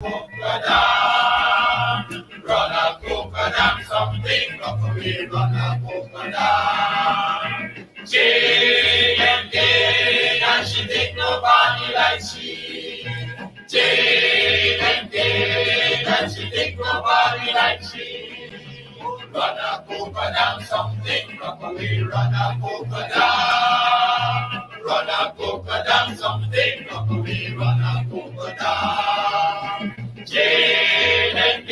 Run a polka dot, something rock away, run a polka dot. Jane and she take nobody like she. Jane and she take nobody like she. Run a polka dot, something rock away, run a polka dot. Run a polka dot, something rock away, run a polka dot. Jane and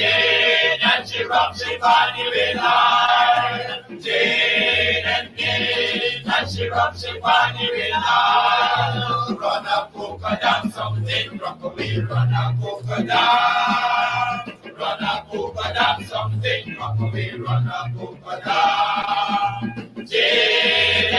she rocks her body with high. Jane and she rocks her body with high. Run a polka dot, something rock away, run a polka dot. Run a polka dot, something rock away, run a polka dot. Jane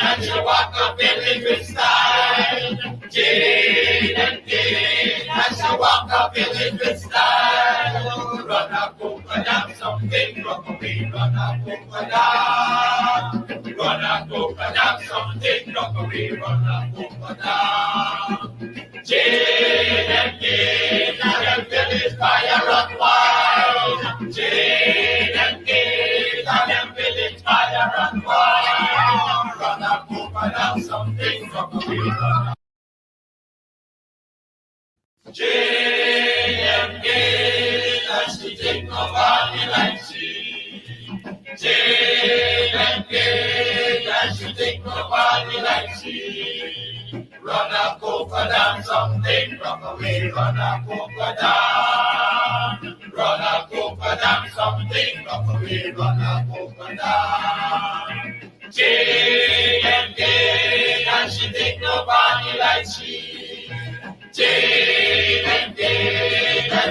and she walk up in with style. Jane and she walk up in with style. Run a polka dot, something rock away, run a polka dot. Run a polka dot, something rock away, run a polka dot. Jane and the village fire run wild. Jane and the village fire run wild. Run a polka dot, something rock away, run a Jane and she take nobody like she. Jane and she take nobody like she. Run a polka dot, something rock away, run a polka dot. Run a polka dot, something rock away, run a polka dot. Jane and she take nobody like she. Jane and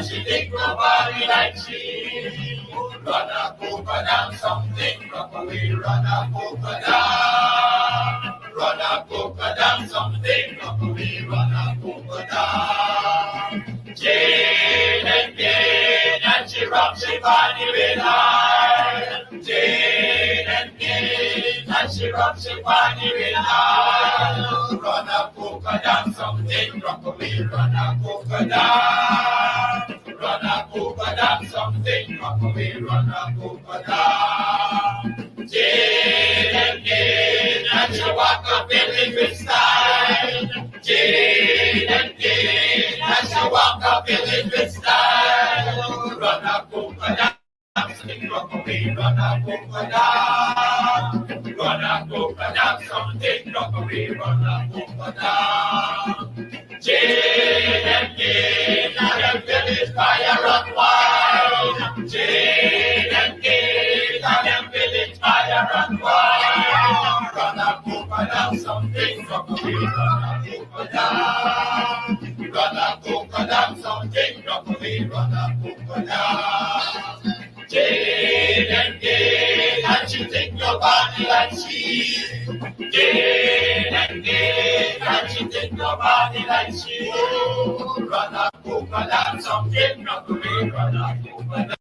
she take nobody like she. Run a polka dot, something rock away, run a polka dot. Run a polka dot, something rock away, run a polka dot. Jane and she rocks her body with high. Jane and she rocks her body with high. Run a polka dot, something rock away, run a polka dot. Run a polka dot, something rock away, run a polka dot. Jane and she walk up in with style. Jane and she walk up in with style. Run a polka dot, something rock away, run a polka dot. Run a polka dot, something rock away, run a polka dot. Jane and the village fire run wild. Jane and the village fire run wild. Run a polka dot, something rock away, run a polka dot. Run a polka dot, something rock away, run a polka dot. Jane and she take nobody like she. Jane and she take nobody like she. Run a polka dot, something rock away, run a polka dot.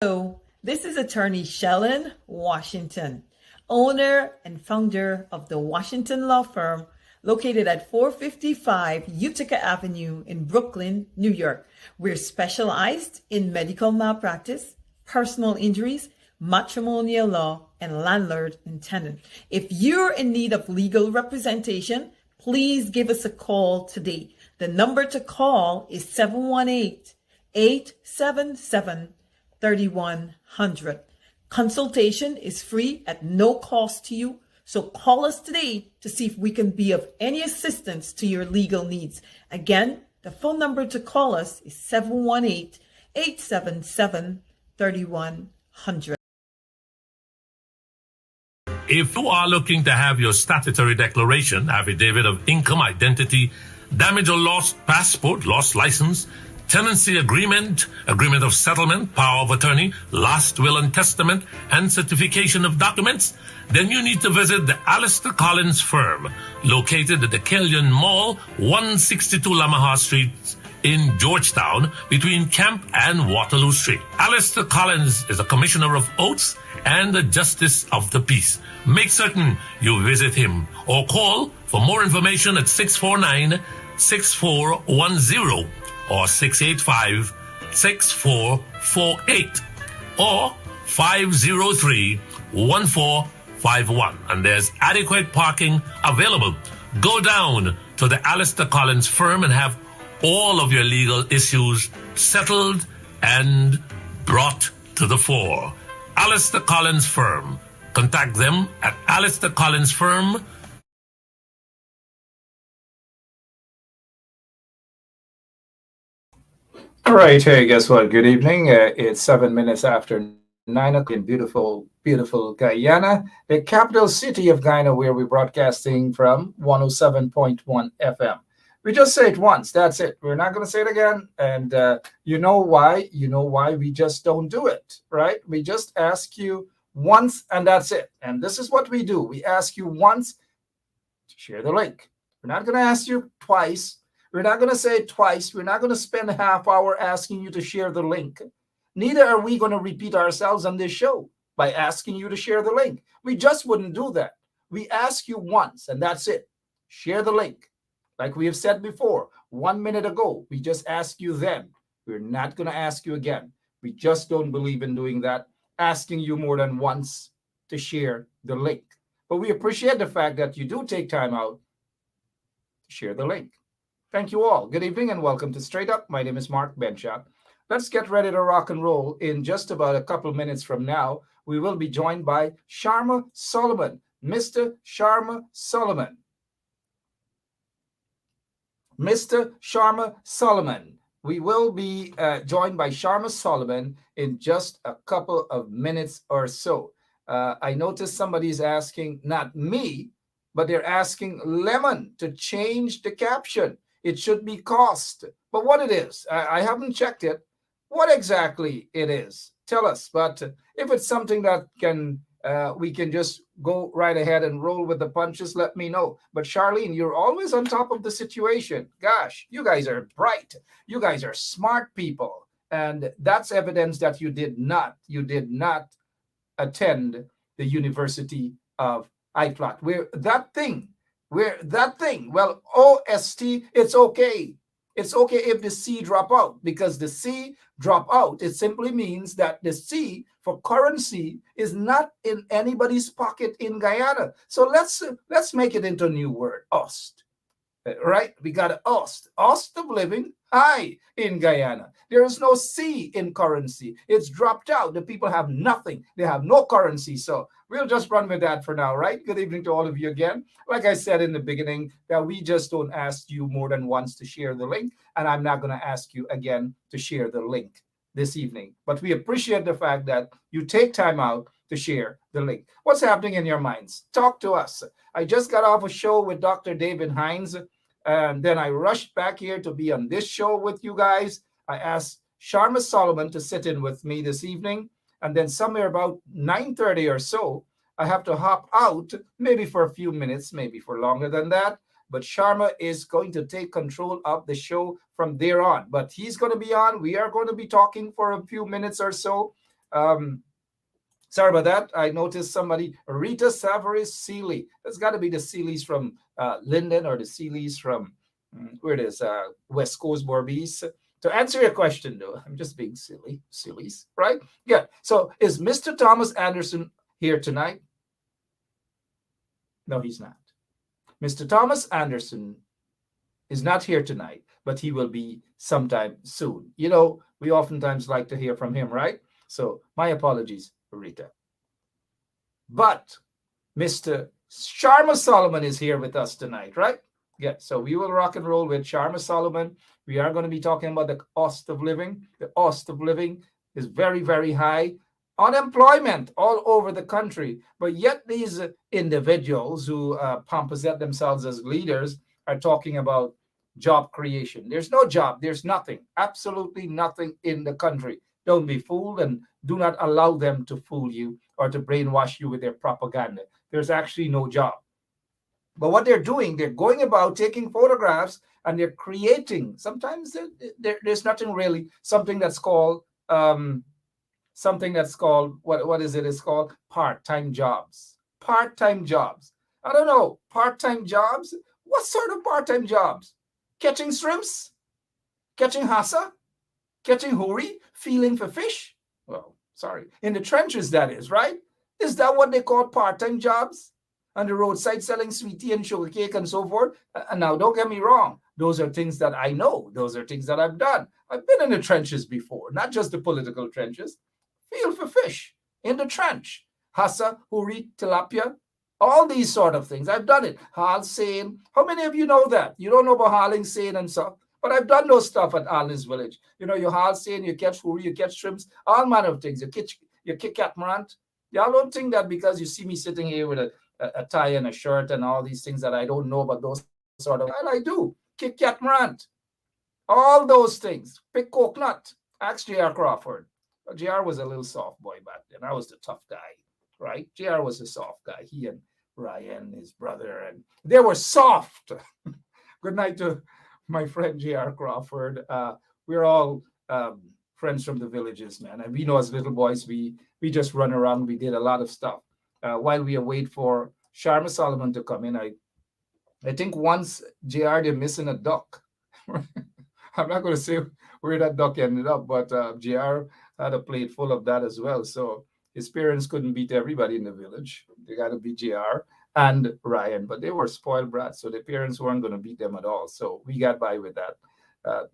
Hello, this is attorney Shellen Washington, owner and founder of the Washington Law Firm located at 455 Utica Avenue in Brooklyn, New York. We're specialized in medical malpractice, personal injuries, matrimonial law, and landlord and tenant. If you're in need of legal representation, please give us a call today. The number to call is 718-877-3100. Consultation is free at no cost to you. So call us today to see if we can be of any assistance to your legal needs. Again, the phone number to call us is 718-877-3100. If you are looking to have your statutory declaration, affidavit of income, identity, damage or lost passport, lost license, tenancy agreement, agreement of settlement, power of attorney, last will and testament, and certification of documents, then you need to visit the Alistair Collins firm, located at the Killian Mall, 162 Lamaha Street, in Georgetown between Camp and Waterloo Street. Alistair Collins is a commissioner of oaths and a justice of the peace. Make certain you visit him or call for more information at 649-6410 or 685-6448 or 503-1451. And there's adequate parking available. Go down to the Alistair Collins firm and have all of your legal issues settled and brought to the fore. Alistair Collins firm. Contact them at Alistair Collins firm. All right, hey, guess what? Good evening. It's 7 minutes after 9 o'clock in beautiful, beautiful Guyana, the capital city of Guyana, where we're broadcasting from 107.1 FM. We just say it once. That's it. We're not going to say it again. And you know why? You know why we just don't do it, right? We just ask you once, and that's it. And this is what we do. We ask you once to share the link. We're not going to ask you twice. We're not going to say it twice. We're not going to spend a half hour asking you to share the link. Neither are we going to repeat ourselves on this show by asking you to share the link. We just wouldn't do that. We ask you once, and that's it. Share the link. Like we have said before, 1 minute ago, we just asked you then. We're not going to ask you again. We just don't believe in doing that, asking you more than once to share the link. But we appreciate the fact that you do take time out to share the link. Thank you all. Good evening and welcome to Straight Up. My name is Mark Benchak. Let's get ready to rock and roll. In just about a couple minutes from now, we will be joined by Sharma Solomon, Mr. Sharma Solomon. Mr. Sharma Solomon. We will be joined by Sharma Solomon in just a couple of minutes or so. I noticed somebody's asking, not me, but they're asking Lemon to change the caption. It should be cost. But what it is, I haven't checked it. What exactly it is, tell us. But if it's something that we can just go right ahead and roll with the punches, let me know. But Charlene, you're always on top of the situation. Gosh, you guys are bright. You guys are smart people. And that's evidence that you did not attend the University of IFLOT. Well, OST, it's okay. It's okay if the C drop out, because the C drop out, it simply means that the C for currency is not in anybody's pocket in Guyana. So let's make it into a new word, Ost. Right? We got Ost of Living high in Guyana. There is no C in currency. It's dropped out. The people have nothing. They have no currency. So we'll just run with that for now, right? Good evening to all of you again. Like I said in the beginning, that we just don't ask you more than once to share the link. And I'm not going to ask you again to share the link this evening. But we appreciate the fact that you take time out to share the link. What's happening in your minds? Talk to us. I just got off a show with Dr. David Hines, and then I rushed back here to be on this show with you guys. I asked Sharma Solomon to sit in with me this evening, and then somewhere about 9:30 or so, I have to hop out, maybe for a few minutes, maybe for longer than that. But Sharma is going to take control of the show from there on. But he's going to be on. We are going to be talking for a few minutes or so. Sorry about that. I noticed somebody, Rita Savaris Seeley. That's got to be the Seeleys from Linden, or the Seeleys from, where it is, West Coast Borbies. To answer your question, though, I'm just being silly. Seeleys, right? Yeah. So is Mr. Thomas Anderson here tonight? No, he's not. Mr. Thomas Anderson is not here tonight, but he will be sometime soon. You know, we oftentimes like to hear from him, right? So my apologies, Rita. But Mr. Sharma Solomon is here with us tonight, right? Yeah, so we will rock and roll with Sharma Solomon. We are going to be talking about the cost of living. The cost of living is very, very high. Unemployment all over the country. But yet these individuals who possess themselves as leaders are talking about job creation. There's no job. There's nothing. Absolutely nothing in the country. Don't be fooled, and do not allow them to fool you or to brainwash you with their propaganda. There's actually no job. But what they're doing, they're going about taking photographs and they're creating. Sometimes there's nothing really. Something that's called what is it? It's called part-time jobs. Part-time jobs. I don't know. Part-time jobs. What sort of part-time jobs? Catching shrimps? Catching hassa? Catching huri? Feeling for fish? Well, sorry. In the trenches, that is, right? Is that what they call part-time jobs? On the roadside selling sweetie and sugar cake and so forth? And now, don't get me wrong. Those are things that I know. Those are things that I've done. I've been in the trenches before, not just the political trenches. Feel for fish in the trench. Hassa, huri, tilapia, all these sort of things. I've done it. Hal Seine. How many of you know that? You don't know about Harling Seine and stuff. But I've done those stuff at Allen's Village. You know, you Hal Seine, you catch huri, you catch shrimps, all manner of things. You kick catamaran. Y'all don't think that because you see me sitting here with a tie and a shirt and all these things that I don't know about those sort of. Well, I do. Kick catamaran. All those things. Pick coconut. Ask J.R. Crawford. JR was a little soft boy back then. I was the tough guy, right? JR was a soft guy. He and Ryan, his brother, and they were soft. Good night to my friend JR Crawford. We're all friends from the villages, man. And we know as little boys, we just run around. We did a lot of stuff. While we await for Sharma Solomon to come in, I think once JR, they're missing a duck. I'm not going to say where that duck ended up, but JR had a plate full of that as well. So his parents couldn't beat everybody in the village. They got to beat JR and Ryan, but they were spoiled brats. So their parents weren't going to beat them at all. So we got by with that.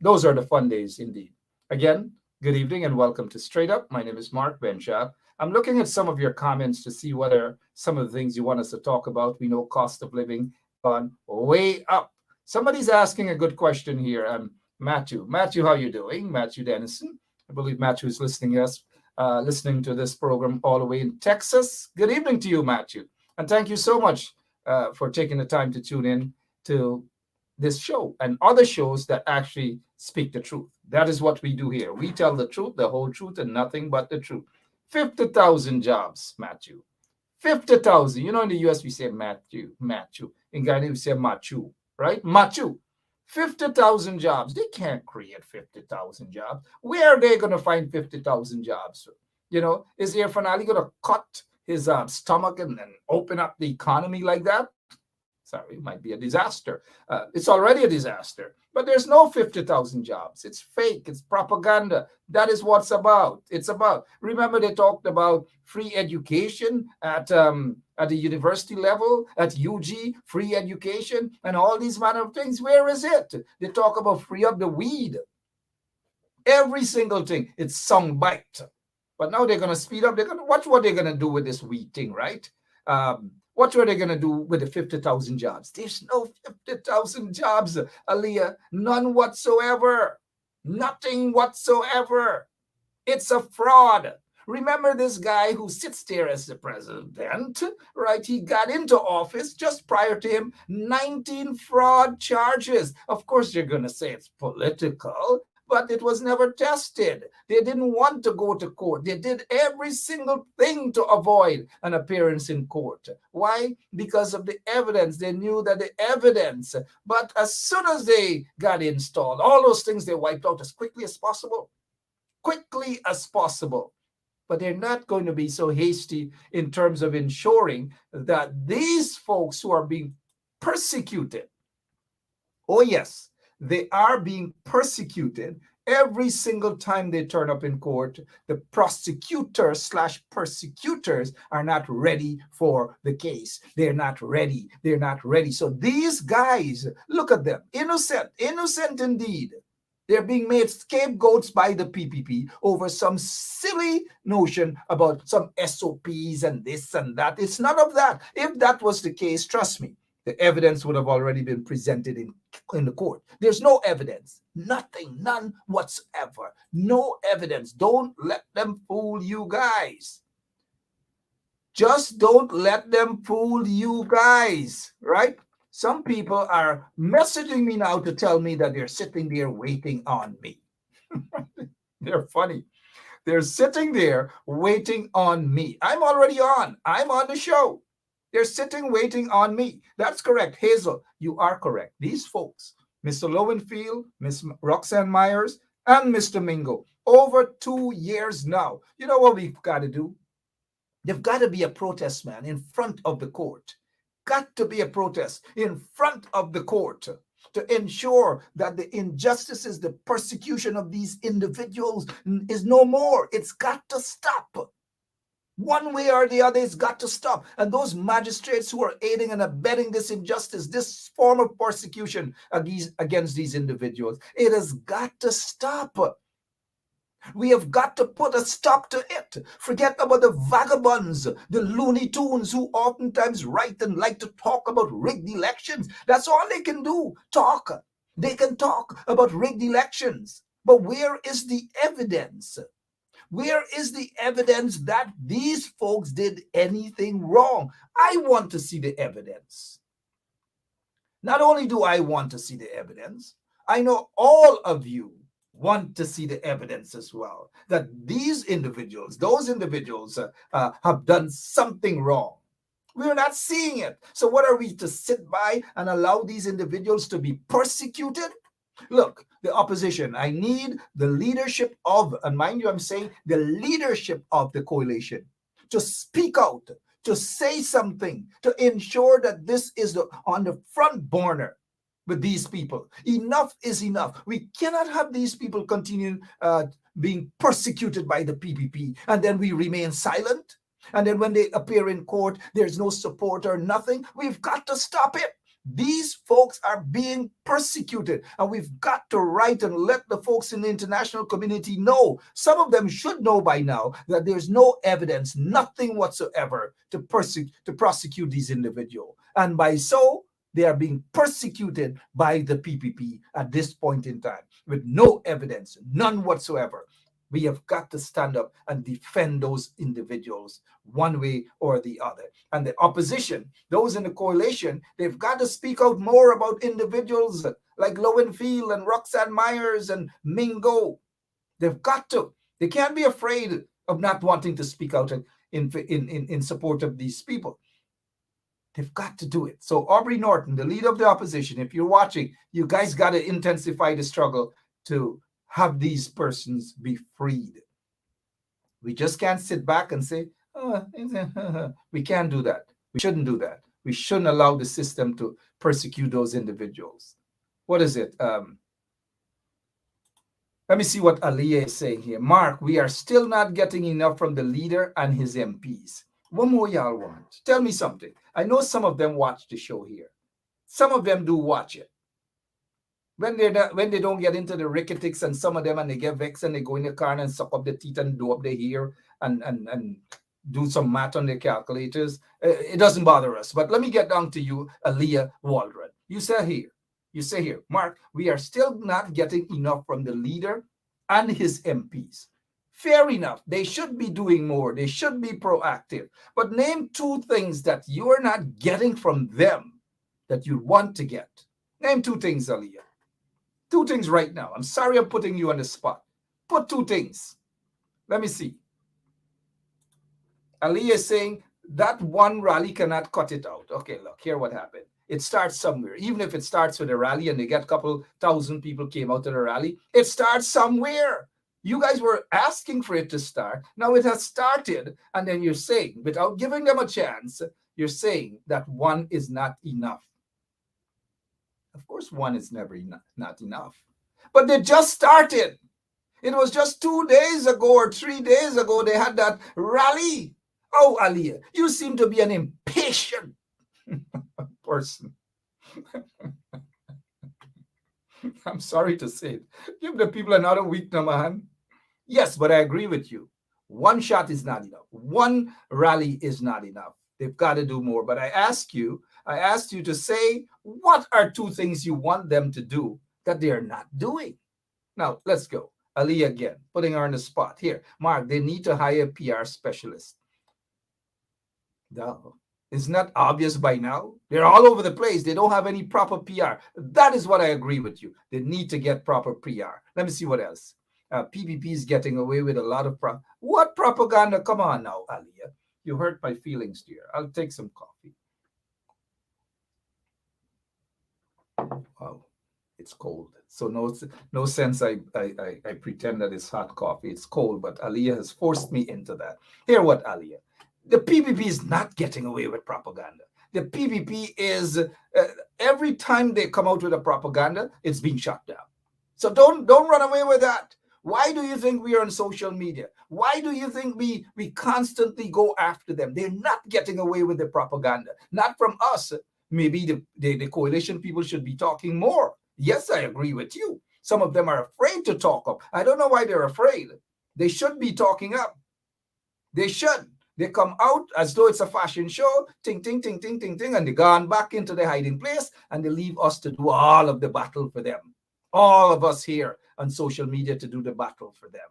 Those are the fun days indeed. Again, good evening and welcome to Straight Up. My name is Mark Benshaw. I'm looking at some of your comments to see what are some of the things you want us to talk about. We know cost of living gone way up. Somebody's asking a good question here. Matthew, how you doing? Matthew Dennison. I believe Matthew is listening to this program all the way in Texas. Good evening to you, Matthew. And thank you so much for taking the time to tune in to this show and other shows that actually speak the truth. That is what we do here. We tell the truth, the whole truth, and nothing but the truth. 50,000 jobs, Matthew. 50,000. You know, in the US, we say Matthew. In Guyana, we say Machu, right? Machu. 50,000 jobs. They can't create 50,000 jobs. Where are they going to find 50,000 jobs? You know, is Air Finale going to cut his stomach and then open up the economy like that? Sorry, it might be a disaster. It's already a disaster. But there's no 50,000 jobs. It's fake. It's propaganda. That is what's about. It's about. Remember, they talked about free education at the university level, at UG, free education, and all these manner of things. Where is it? They talk about free up the weed. Every single thing. It's song bite. But now they're going to speed up. They're going to watch what they're going to do with this weed thing, right? What were they going to do with the 50,000 jobs? There's no 50,000 jobs, Aliyah. None whatsoever. Nothing whatsoever. It's a fraud. Remember this guy who sits there as the president, right? He got into office just prior to him, 19 fraud charges. Of course, you're going to say it's political, but it was never tested. They didn't want to go to court. They did every single thing to avoid an appearance in court. Why? Because of the evidence. They knew that the evidence, but as soon as they got installed, all those things they wiped out as quickly as possible. Quickly as possible. But they're not going to be so hasty in terms of ensuring that these folks who are being persecuted, oh yes, they are being persecuted every single time they turn up in court. The prosecutors/persecutors are not ready for the case. They're not ready. They're not ready. So these guys, look at them, innocent indeed. They're being made scapegoats by the PPP over some silly notion about some SOPs and this and that. It's none of that. If that was the case, trust me, the evidence would have already been presented in the court. There's no evidence. Nothing. None whatsoever. No evidence. Don't let them fool you guys. Just don't let them fool you guys, right? Some people are messaging me now to tell me that they're sitting there waiting on me. They're funny. They're sitting there waiting on me. I'm already on. I'm on the show. They're sitting waiting on me. That's correct. Hazel, you are correct. These folks Mr. Lowenfield, Miss Roxanne Myers, and Mr. Mingo. Over 2 years now. You know what we've got to do? There've got to be a protest, man, in front of the court. Got to be a protest in front of the court to ensure that the injustices, the persecution of these individuals is no more. It's got to stop. One way or the other, it's got to stop. And those magistrates who are aiding and abetting this injustice, this form of persecution against these individuals, it has got to stop. We have got to put a stop to it. Forget about the vagabonds, the Looney Tunes who oftentimes write and like to talk about rigged elections. That's all they can do, talk. They can talk about rigged elections. But where is the evidence? Where is the evidence that these folks did anything wrong? I want to see the evidence. Not only do I want to see the evidence, I know all of you want to see the evidence as well, that these individuals, those individuals have done something wrong. We're not seeing it. So what are we to sit by and allow these individuals to be persecuted? Look, the opposition, I need the leadership of, and mind you, I'm saying the leadership of the coalition to speak out, to say something, to ensure that this is on the front burner with these people. Enough is enough. We cannot have these people continue being persecuted by the PPP, and then we remain silent. And then when they appear in court, there's no support or nothing. We've got to stop it. These folks are being persecuted, and we've got to write and let the folks in the international community know. Some of them should know by now that there's no evidence, nothing whatsoever to prosecute these individuals. And by so, they are being persecuted by the PPP at this point in time with no evidence, none whatsoever. We have got to stand up and defend those individuals one way or the other. And the opposition, those in the coalition, they've got to speak out more about individuals like Lowenfield and Roxanne Myers and Mingo. They've got to. They can't be afraid of not wanting to speak out in support of these people. They've got to do it. So Aubrey Norton, the leader of the opposition, if you're watching, you guys got to intensify the struggle to have these persons be freed. We just can't sit back and say, oh, we can't do that. We shouldn't do that. We shouldn't allow the system to persecute those individuals. What is it? Let me see what Aliyah is saying here. Mark, we are still not getting enough from the leader and his MPs. What more y'all want? Tell me something. I know some of them watch the show here. Some of them do watch it. When they don't get into the ricketics, and some of them, and they get vexed and they go in the car and suck up the teeth and do up their hair and do some math on their calculators, it doesn't bother us. But let me get down to you, Aliyah Waldron. You say here, Mark, we are still not getting enough from the leader and his MPs. Fair enough. They should be doing more. They should be proactive. But name 2 things that you are not getting from them that you want to get. Name 2 things, Aliyah. 2 things right now. I'm sorry I'm putting you on the spot. Put 2 things. Let me see. Aliyah is saying that one rally cannot cut it out. Okay, look, here what happened. It starts somewhere. Even if it starts with a rally and they get a couple thousand people came out to the rally, it starts somewhere. You guys were asking for it to start. Now it has started, and then you're saying, without giving them a chance, you're saying that one is not enough. Of course, one is never not enough. But they just started. It was just 2 days ago or 3 days ago they had that rally. Oh, Aliyah, you seem to be an impatient person. I'm sorry to say it. Give the people another week, no, man. Yes, but I agree with you. One shot is not enough. One rally is not enough. They've got to do more. But I asked you to say, what are 2 things you want them to do that they are not doing? Now, let's go. Aliyah again, putting her on the spot. Here, Mark, they need to hire a PR specialist. No. It's not obvious by now. They're all over the place. They don't have any proper PR. That is what I agree with you. They need to get proper PR. Let me see what else. PPP is getting away with a lot of what propaganda? Come on now, Aliyah. You hurt my feelings, dear. I'll take some coffee. Wow. It's cold. So no sense I pretend that it's hot coffee. It's cold, but Aliyah has forced me into that. Hear what, Aliyah? The PPP is not getting away with propaganda. The PPP is every time they come out with a propaganda, it's being shut down. So don't run away with that. Why do you think we are on social media? Why do you think we constantly go after them? They're not getting away with the propaganda. Not from us. Maybe the coalition people should be talking more. Yes, I agree with you. Some of them are afraid to talk up. I don't know why they're afraid. They should be talking up. They should. They come out as though it's a fashion show, ting, ting, ting, ting, ting, ting, and they gone back into the hiding place, and they leave us to do all of the battle for them. All of us here on social media to do the battle for them.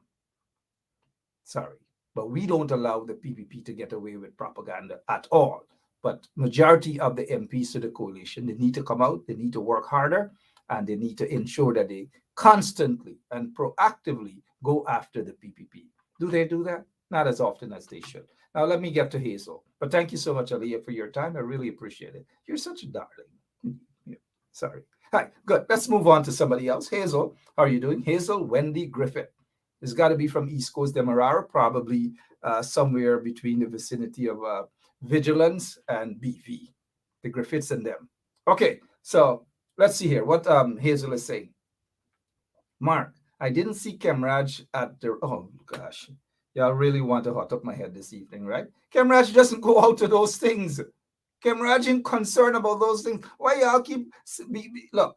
Sorry, but we don't allow the PPP to get away with propaganda at all. But majority of the MPs to the coalition, they need to come out, they need to work harder, and they need to ensure that they constantly and proactively go after the PPP. Do they do that? Not as often as they should. Now, let me get to Hazel. But thank you so much, Aliyah, for your time. I really appreciate it. You're such a darling. Sorry. Hi, good. Let's move on to somebody else. Hazel, how are you doing? Hazel Wendy Griffith. It's got to be from East Coast Demerara, probably somewhere between the vicinity of Vigilance and BV, the Griffiths and them. Okay, so let's see here what Hazel is saying. Mark, I didn't see Kemraj at the, oh gosh, y'all really want to hot up my head this evening, right? Kemraj doesn't go out to those things. Kemraj ain't concerned about those things. Why y'all keep, look,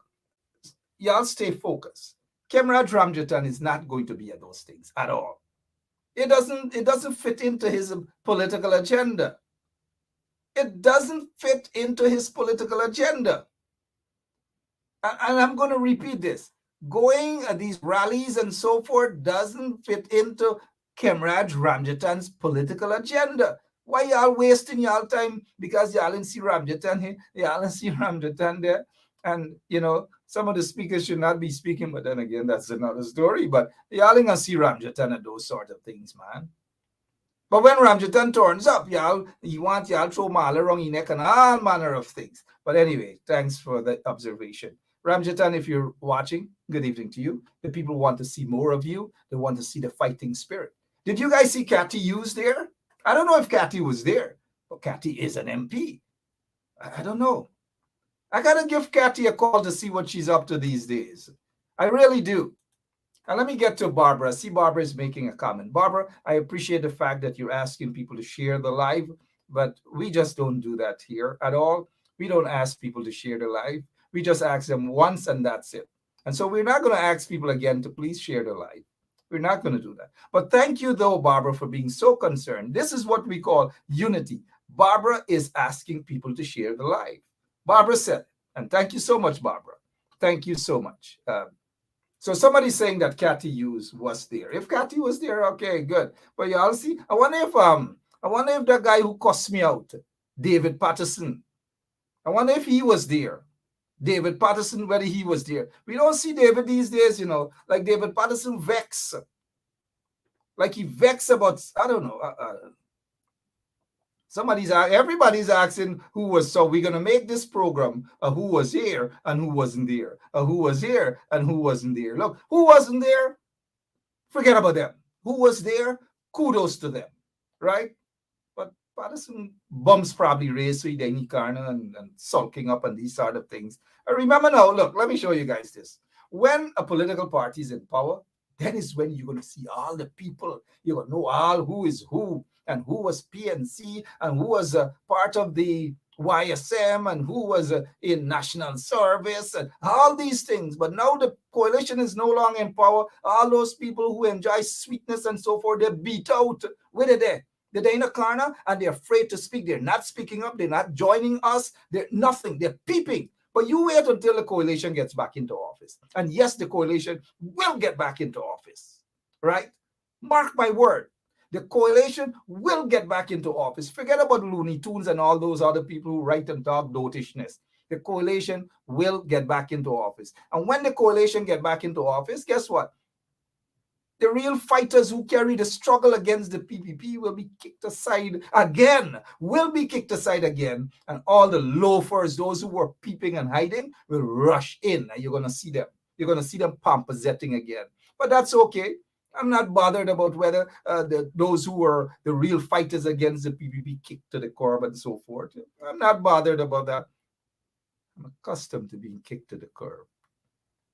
y'all stay focused. Kemraj Ramjatan is not going to be at those things at all. It doesn't fit into his political agenda. It doesn't fit into his political agenda. And I'm going to repeat this. Going at these rallies and so forth doesn't fit into Kemraj Ramjatan's political agenda. Why y'all wasting y'all time because y'all didn't see Ramjatan here, y'all didn't see Ramjatan there? And, you know, some of the speakers should not be speaking, but then again, that's another story. But y'all ain't gonna see Ramjatan at those sort of things, man. But when Ramjatan turns up, y'all throw mala around your neck and all manner of things. But anyway, thanks for the observation. Ramjatan, if you're watching, good evening to you. The people want to see more of you. They want to see the fighting spirit. Did you guys see Cathy Hughes there? I don't know if Cathy was there, but Cathy is an MP. I don't know. I got to give Cathy a call to see what she's up to these days. I really do. And let me get to Barbara. I see Barbara is making a comment. Barbara, I appreciate the fact that you're asking people to share the live, but we just don't do that here at all. We don't ask people to share the live. We just ask them once and that's it. And so we're not going to ask people again to please share the live. We're not going to do that. But thank you, though, Barbara, for being so concerned. This is what we call unity. Barbara is asking people to share the live. Barbara said, and thank you so much, Barbara. Thank you so much. So somebody's saying that Cathy Hughes was there. If Cathy was there, okay, good. But y'all see, I wonder if that guy who cussed me out, David Patterson, I wonder if he was there. David Patterson, whether he was there. We don't see David these days, you know, like David Patterson vex. Like he vex about, I don't know. Everybody's asking who was, so we're going to make this program who was here and who wasn't there. Who was here and who wasn't there. Look, who wasn't there? Forget about them. Who was there? Kudos to them, right? But Patterson bumps probably raised with Danny Carner and sulking up and these sort of things. I remember now, look, let me show you guys this. When a political party is in power, then is when you're going to see all the people. You're going to know all who is who and who was PNC and who was part of the YSM and who was in national service and all these things. But now the coalition is no longer in power. All those people who enjoy sweetness and so forth, they're beat out. Where are they? They're in a corner and they're afraid to speak. They're not speaking up. They're not joining us. They're nothing. They're peeping. But you wait until the coalition gets back into office. And yes, the coalition will get back into office, right? Mark my word. The coalition will get back into office. Forget about Looney Tunes and all those other people who write and talk dotishness. The coalition will get back into office. And when the coalition get back into office, guess what? The real fighters who carry the struggle against the PPP will be kicked aside again, and all the loafers, those who were peeping and hiding, will rush in, and you're going to see them. You're going to see them pomposetting again. But that's okay. I'm not bothered about whether those who were the real fighters against the PPP kicked to the curb and so forth. I'm not bothered about that. I'm accustomed to being kicked to the curb,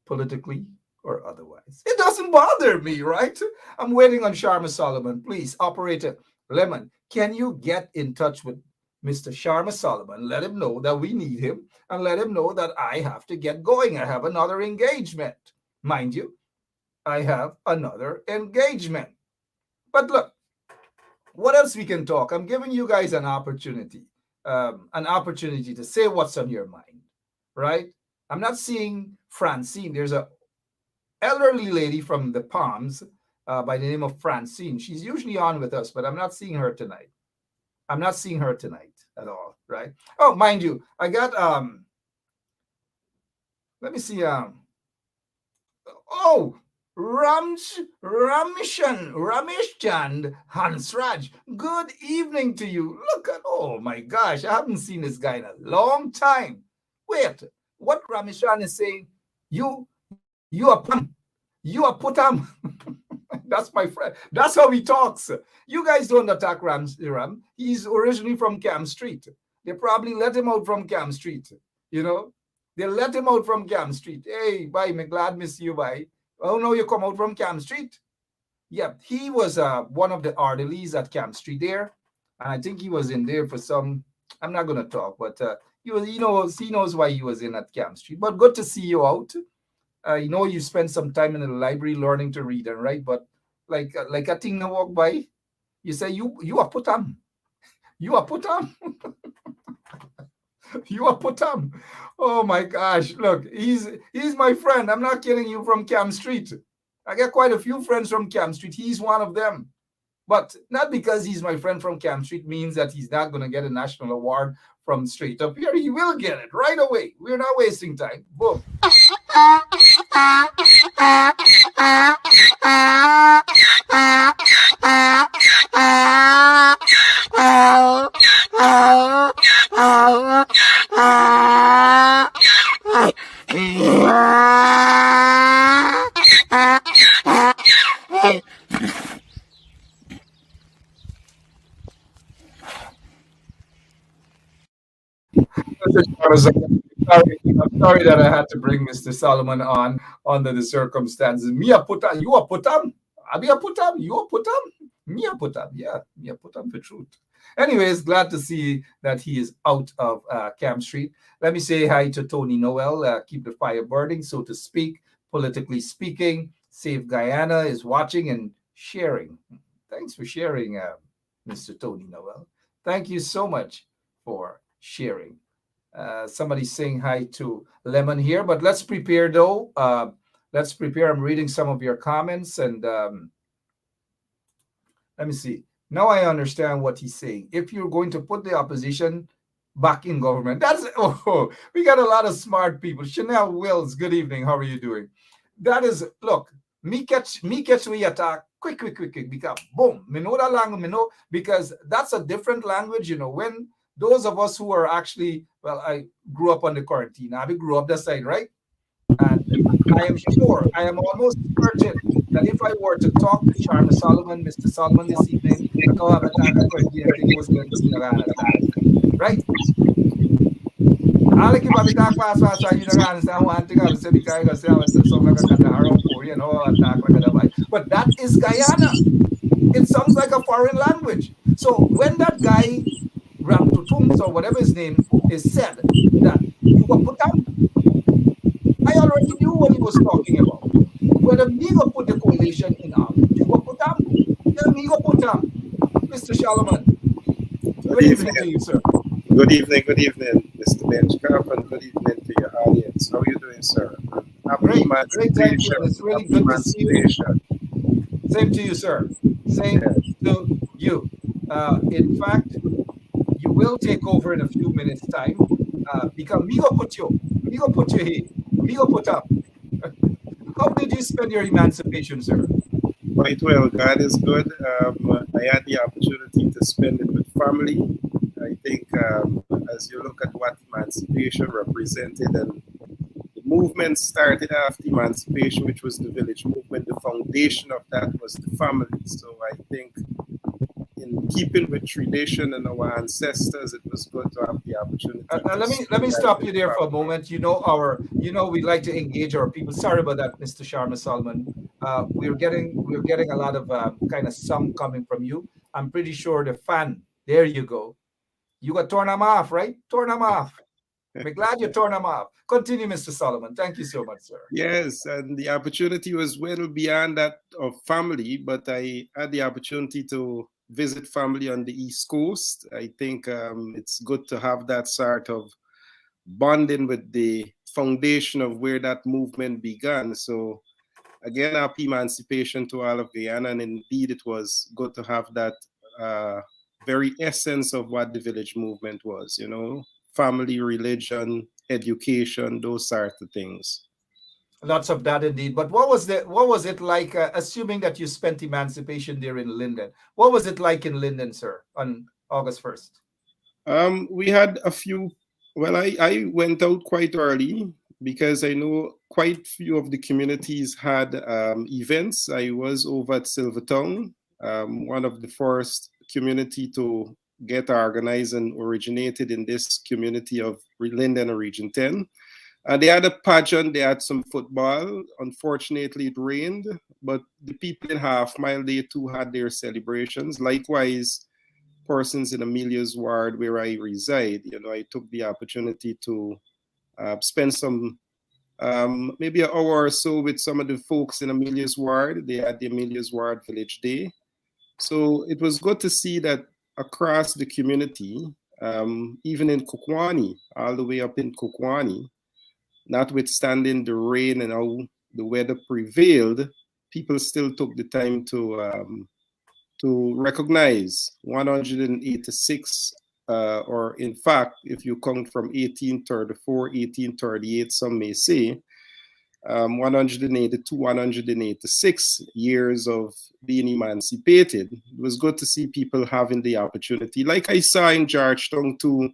politically or otherwise. It doesn't bother me, right? I'm waiting on Sharma Solomon. Please, operator Lemon, can you get in touch with Mr. Sharma Solomon? Let him know that we need him, and let him know that I have to get going. I have another engagement. Mind you, I have another engagement. But look, what else we can talk? I'm giving you guys an opportunity to say what's on your mind, right? I'm not seeing Francine. There's a elderly lady from the Palms by the name of Francine. She's usually on with us, but I'm not seeing her tonight. I'm not seeing her tonight at all, right? Oh, mind you, I got let me see. Rameshchand Hansraj. Good evening to you. Look at, oh my gosh, I haven't seen this guy in a long time. Wait, what Rameshchan is saying? You are Putam. That's my friend. That's how he talks. You guys don't attack Ram. He's originally from Cam Street. They probably let him out from Cam Street. You know, they let him out from Cam Street. Hey, bye, me glad miss you, bye. Oh no, you come out from Cam Street. Yeah, he was one of the orderlies at Cam Street there, and I think he was in there for some. I'm not gonna talk, but he knows why he was in at Cam Street. But good to see you out. You spent some time in the library learning to read and write, but like a thing to walk by, you say you are Putam. You are Putam. You are Putam. Oh my gosh. Look, he's my friend. I'm not kidding you, from Cam Street. I got quite a few friends from Cam Street. He's one of them. But not because he's my friend from Cam Street means that he's not going to get a national award from straight up here. He will get it right away. We're not wasting time. Boom. I'm sorry that I had to bring Mr. Solomon on under the circumstances. Mia Putam, you are Putam. Abi a Putam, you are Putam. Mia Putam, yeah, Mia Putam for truth. Anyways, glad to see that he is out of Camp Street. Let me say hi to Tony Noel. Keep the fire burning, so to speak, politically speaking. Save Guyana is watching and sharing. Thanks for sharing, Mr. Tony Noel. Thank you so much for sharing. Somebody's saying hi to Lemon here, but let's prepare though. Let's prepare. I'm reading some of your comments, and let me see. Now I understand what he's saying. If you're going to put the opposition back in government, we got a lot of smart people. Chanel Wills, good evening. How are you doing? That is, look, me catch we attack quick, because boom, me know that language, me know, because that's a different language, when those of us who are actually, well, I grew up on the quarantine. I grew up that side, right? And I am sure, I am almost certain that if I were to talk to Sharma Solomon, Mr. Solomon this evening, right? But that is Guyana. It sounds like a foreign language. So when that guy Ram Tutums or whatever his name is said that you were put down, I already knew what he was talking about. When Amigo put the coalition in arms, you were put down. Amigo put down. Mr. Solomon. Good evening to you, sir. Good evening, Mr. Benchcraft, and good evening to your audience. How are you doing, sir? Great, thank you. It's really good to see you. Same to you, sir. Same to you. In fact, you will take over in a few minutes' time. Because Migo put you here. Migo put up. How did you spend your emancipation, sir? Quite well. God is good. I had the opportunity to spend it with family. I think as you look at what emancipation represented, and the movement started after emancipation, which was the village movement, the foundation of that was the family. So I think in keeping with tradition and our ancestors, it was good to have the opportunity to Let me spend that stop with you there for a family. moment. We like to engage our people. Sorry about that, Mr. Sharma Salman. We're getting a lot of kind of sound coming from you. I'm pretty sure the fan. There you go. You got torn them off, right? Torn them off. We're glad you torn them off. Continue, Mr. Solomon. Thank you so much, sir. Yes, and the opportunity was well beyond that of family, but I had the opportunity to visit family on the East Coast. I think it's good to have that sort of bonding with the foundation of where that movement began. So again, happy emancipation to all of Guyana, and indeed it was good to have that very essence of what the village movement was, family, religion, education, those sorts of things. Lots of that indeed. But what was it like? Assuming that you spent emancipation there in Linden, what was it like in Linden, sir, on August 1st? We had a few. Well, I went out quite early because I know quite few of the communities had events. I was over at Silvertown, one of the first community to get organized and originated in this community of Linden Region 10. They had a pageant, they had some football. Unfortunately, it rained, but the people in Half Mile, they too had their celebrations. Likewise, persons in Amelia's ward where I reside, I took the opportunity to spend some maybe an hour or so with some of the folks in Amelia's ward. They had the Amelia's Ward Village Day. So it was good to see that across the community, even in Kukwani, all the way up in Kukwani, notwithstanding the rain and how the weather prevailed, people still took the time to recognize 186, or in fact, if you count from 1834, 1838, some may say, 182, 186 years of being emancipated. It was good to see people having the opportunity, like I saw in Georgetown too,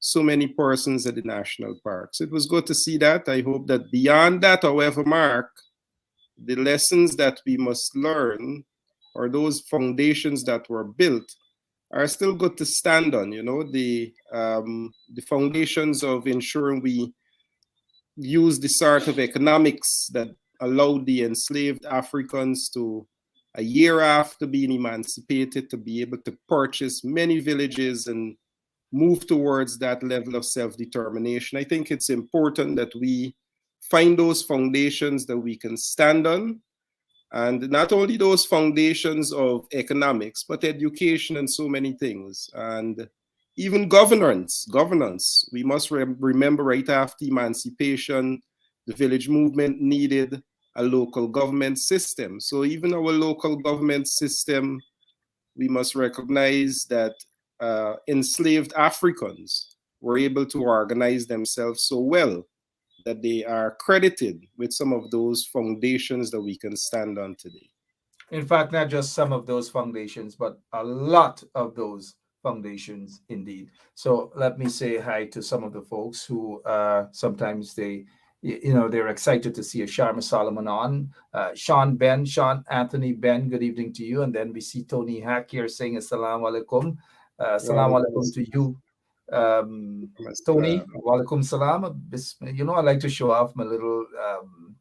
so many persons at the national parks. It was good to see that. I hope that beyond that, however, Mark, the lessons that we must learn, or those foundations that were built, are still good to stand on. The foundations of ensuring we use the sort of economics that allowed the enslaved Africans to, a year after being emancipated, to be able to purchase many villages and move towards that level of self-determination. I think it's important that we find those foundations that we can stand on, and not only those foundations of economics, but education and so many things. And even governance. We must remember right after emancipation, the village movement needed a local government system. So even our local government system, we must recognize that enslaved Africans were able to organize themselves so well that they are credited with some of those foundations that we can stand on today. In fact, not just some of those foundations, but a lot of those foundations indeed. So let me say hi to some of the folks who sometimes they're excited to see a Sharma Solomon on. Sean Anthony Ben, good evening to you. And then we see Tony Hack here saying Assalamu alaikum. Assalamu alaikum to you. Tony, walaikum salam. I like to show off my little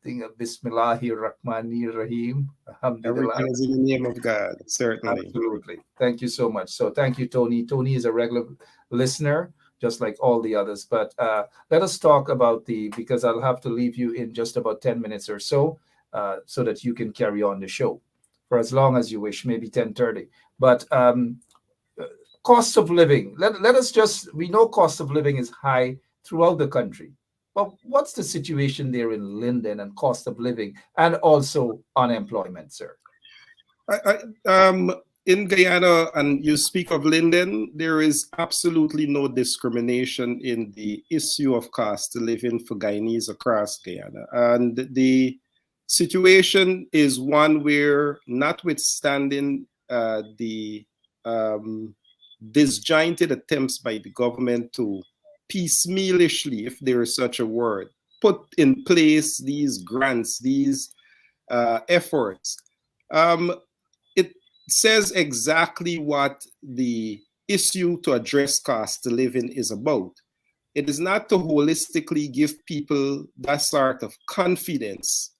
thing of Bismillahir Rahmanir Rahim. Everything is in the name of God, certainly. Absolutely. Thank you so much. So thank you, Tony. Tony is a regular listener, just like all the others. But let us talk about because I'll have to leave you in just about 10 minutes or so that you can carry on the show for as long as you wish, maybe 10:30. But cost of living. We know cost of living is high throughout the country. But what's the situation there in Linden and cost of living and also unemployment, sir? In Guyana, and you speak of Linden, there is absolutely no discrimination in the issue of cost of living for Guyanese across Guyana. And the situation is one where, notwithstanding the disjointed attempts by the government to piecemealishly, if there is such a word, put in place these grants, these efforts, it says exactly what the issue to address cost of living is about. It is not to holistically give people that sort of confidence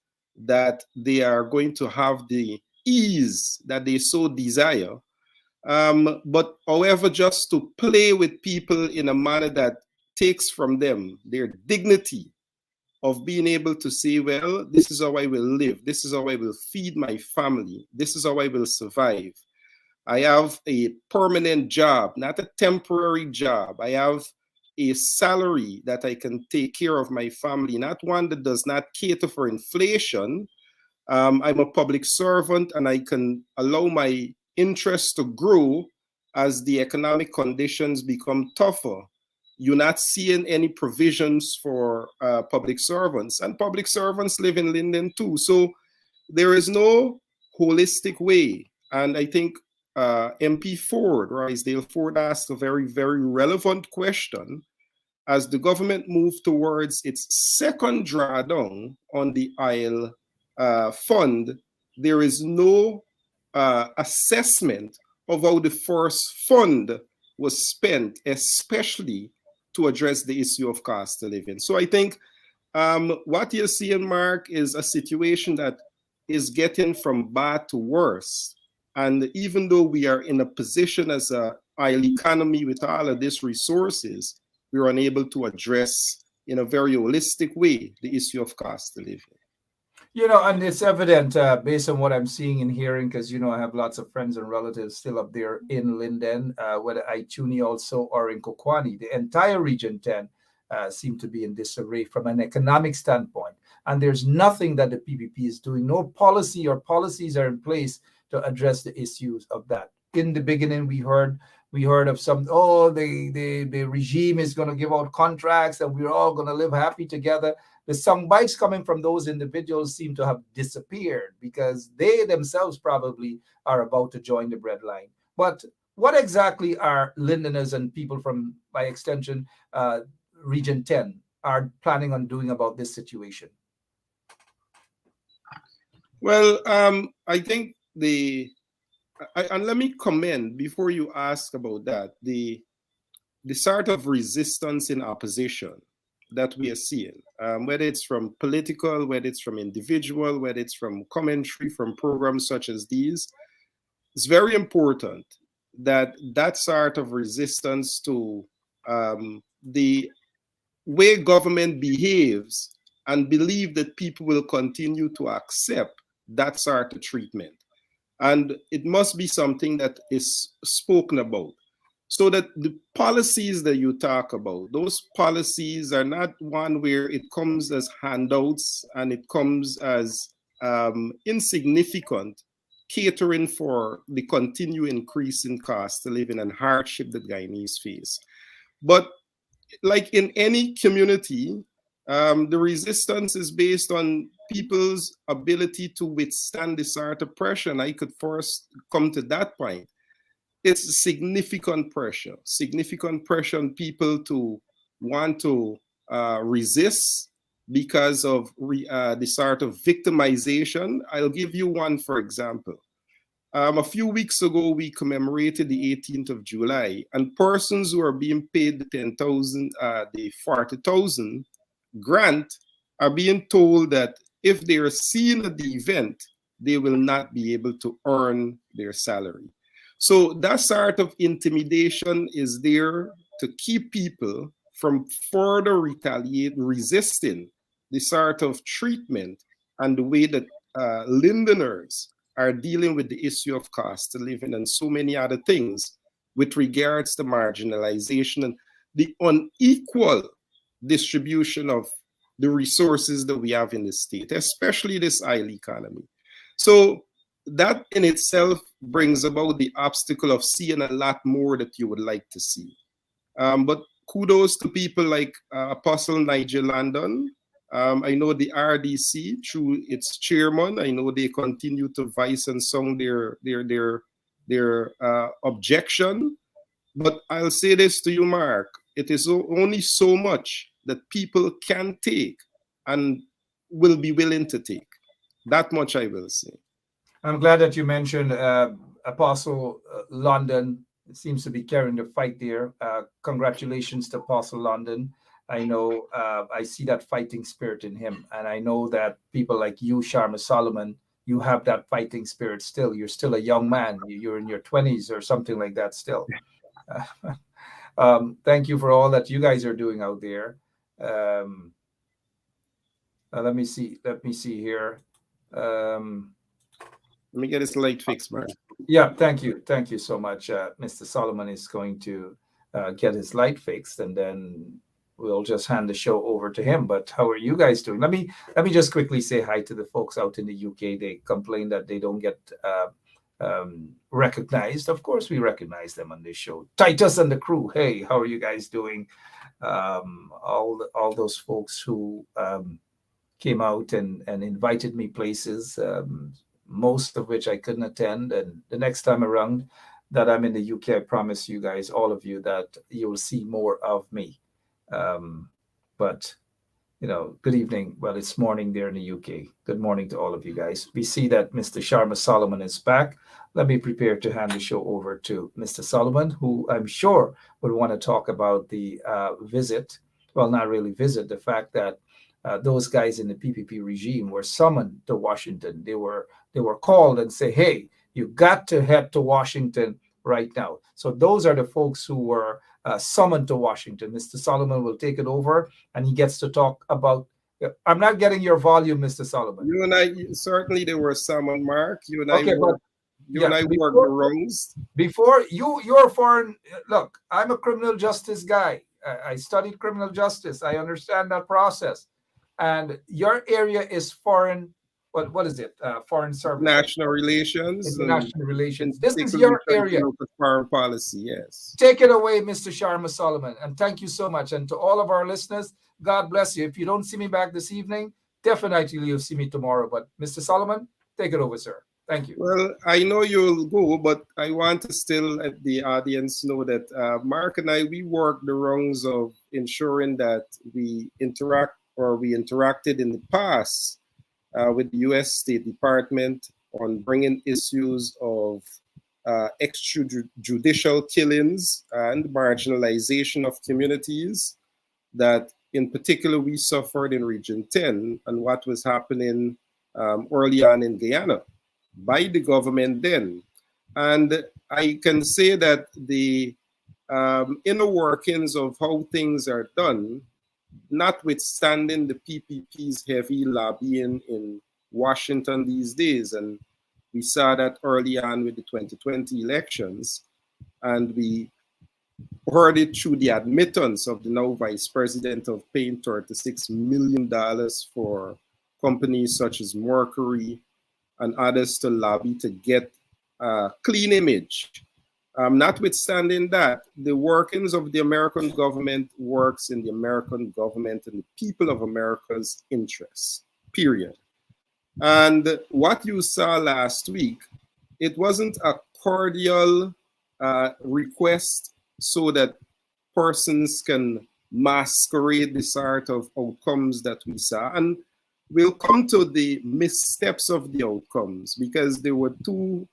that they are going to have the ease that they so desire, but however, just to play with people in a manner that takes from them their dignity of being able to say, well, this is how I will live, this is how I will feed my family, this is how I will survive. I have a permanent job, not a temporary job. I have a salary that I can take care of my family, not one that does not cater for inflation. I'm a public servant and I can allow my interest to grow as the economic conditions become tougher. You're not seeing any provisions for public servants, and public servants live in Linden too. So there is no holistic way. And I think MP Ford, Risedale Ford, asked a very, very relevant question. As the government moved towards its second drawdown on the IL fund, there is no assessment of how the first fund was spent, especially to address the issue of cost of living. So I think what you're seeing, Mark, is a situation that is getting from bad to worse. And even though we are in a position as a oil economy with all of these resources, we are unable to address in a very holistic way the issue of cost of living. You know, and it's evident based on what I'm seeing and hearing, because, you know, I have lots of friends and relatives still up there in Linden, whether Ituni also or in Kokwani. The entire Region 10 seem to be in disarray from an economic standpoint. And there's nothing that the PPP is doing. No policy or policies are in place to address the issues of that. In the beginning, we heard of some, the regime is going to give out contracts and we're all going to live happy together. The soundbites coming from those individuals seem to have disappeared because they themselves probably are about to join the breadline. But what exactly are Lindeners and people from, by extension, Region 10 are planning on doing about this situation? Well, I think and let me commend, before you ask about that, the sort of resistance in opposition that we are seeing, whether it's from political, whether it's from individual, whether it's from commentary, from programs such as these. It's very important that that sort of resistance to the way government behaves and believe that people will continue to accept that sort of treatment. And it must be something that is spoken about. So that the policies that you talk about, those policies are not one where it comes as handouts and it comes as insignificant, catering for the continued increase in cost of living and hardship that Guyanese face. But like in any community, the resistance is based on people's ability to withstand this sort of pressure. And I could first come to that point. It's significant pressure on people to want to resist because of the sort of victimization. I'll give you one, for example. A few weeks ago, we commemorated the 18th of July, and persons who are being paid the 10,000, the 40,000 grant are being told that if they are seen at the event, they will not be able to earn their salary. So that sort of intimidation is there to keep people from further resisting the sort of treatment and the way that Lindeners are dealing with the issue of cost of living and so many other things with regards to marginalization and the unequal distribution of the resources that we have in the state, especially this oil economy. So that in itself brings about the obstacle of seeing a lot more that you would like to see. But kudos to people like Apostle Nigel Landon I know the RDC, through its chairman, I know they continue to voice and sound their objection. But I'll say this to you, Mark. It is only so much that people can take and will be willing to take. That much I will say. I'm glad that you mentioned Apostle London. It seems to be carrying the fight there. Congratulations to Apostle London. I know I see that fighting spirit in him. And I know that people like you, Sharma Solomon, you have that fighting spirit still. You're still a young man. You're in your 20s or something like that still. Thank you for all that you guys are doing out there. Let me see here. Let me get this light fixed, man. Yeah, thank you so much. Mr. Solomon is going to get his light fixed, and then we'll just hand the show over to him. But how are you guys doing? Let me just quickly say hi to the folks out in the UK. They complain that they don't get recognized. Of course, we recognize them on this show. Titus and the crew. Hey, how are you guys doing? All those folks who came out and invited me places, most of which I couldn't attend. And the next time around that I'm in the UK, I promise you guys, all of you, that you'll see more of me. But good evening. Well, it's morning there in the UK. Good morning to all of you guys. We see that Mr. Sharma Solomon is back. Let me prepare to hand the show over to Mr. Solomon, who I'm sure would want to talk about the visit. Well, not really visit, the fact that those guys in the PPP regime were summoned to Washington. They were called and say, hey, you got to head to Washington right now. So those are the folks who were summoned to Washington. Mr. Solomon will take it over, and he gets to talk about. I'm not getting your volume, Mr. Solomon. You and I, certainly there were summoned, Mark. You and okay, I worked. You and I worked the rungs. Before you're foreign. Look, I'm a criminal justice guy. I studied criminal justice. I understand that process. And your area is foreign. What is it? Foreign service. National relations. International relations. This is your area. Foreign policy, yes. Take it away, Mr. Sharma Solomon. And thank you so much. And to all of our listeners, God bless you. If you don't see me back this evening, definitely you'll see me tomorrow. But Mr. Solomon, take it over, sir. Thank you. Well, I know you'll go, but I want to still let the audience know that Mark and I, we work the rungs of ensuring that we interacted in the past with the U.S. State Department on bringing issues of extrajudicial killings and marginalization of communities that in particular we suffered in Region 10 and what was happening early on in Guyana by the government then. And I can say that the inner workings of how things are done, notwithstanding the PPP's heavy lobbying in Washington these days, and we saw that early on with the 2020 elections, and we heard it through the admittance of the now Vice President of paying $36 million for companies such as Mercury and others to lobby to get a clean image. Notwithstanding that, the workings of the American government works in the American government and the people of America's interests, period. And what you saw last week, it wasn't a cordial request so that persons can masquerade the sort of outcomes that we saw. And we'll come to the missteps of the outcomes, because there were two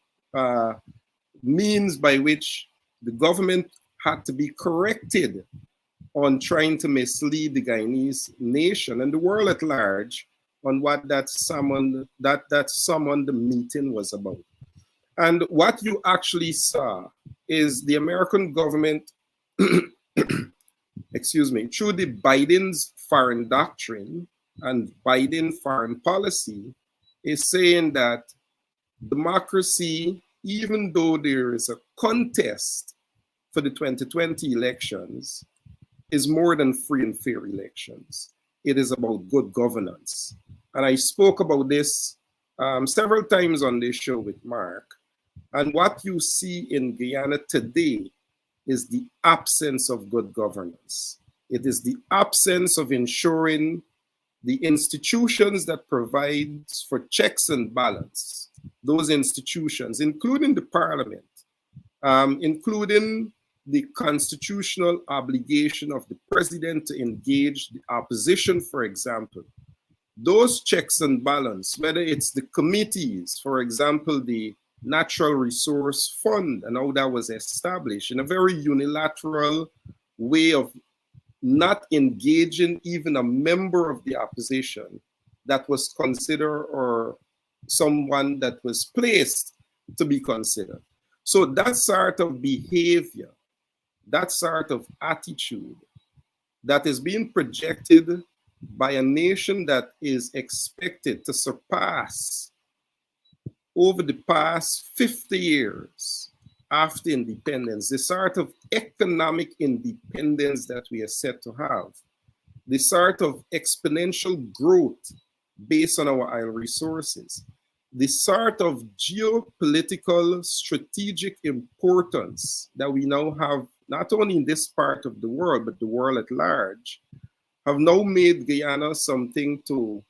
means by which the government had to be corrected on trying to mislead the Guyanese nation and the world at large on what that summoned meeting was about. And what you actually saw is the American government, excuse me, through the Biden's foreign doctrine and Biden foreign policy, is saying that democracy, even though there is a contest for the 2020 elections, is more than free and fair elections. It is about good governance. And I spoke about this several times on this show with Mark. And what you see in Guyana today is the absence of good governance. It is the absence of ensuring the institutions that provides for checks and balance, those institutions, including the parliament, including the constitutional obligation of the president to engage the opposition, for example, those checks and balance, whether it's the committees, for example, the Natural Resource Fund and how that was established in a very unilateral way of not engaging even a member of the opposition that was considered or someone that was placed to be considered. So that sort of behavior, that sort of attitude that is being projected by a nation that is expected to surpass over the past 50 years after independence, the sort of economic independence that we are set to have, the sort of exponential growth based on our oil resources, the sort of geopolitical strategic importance that we now have, not only in this part of the world, but the world at large, have now made Guyana something to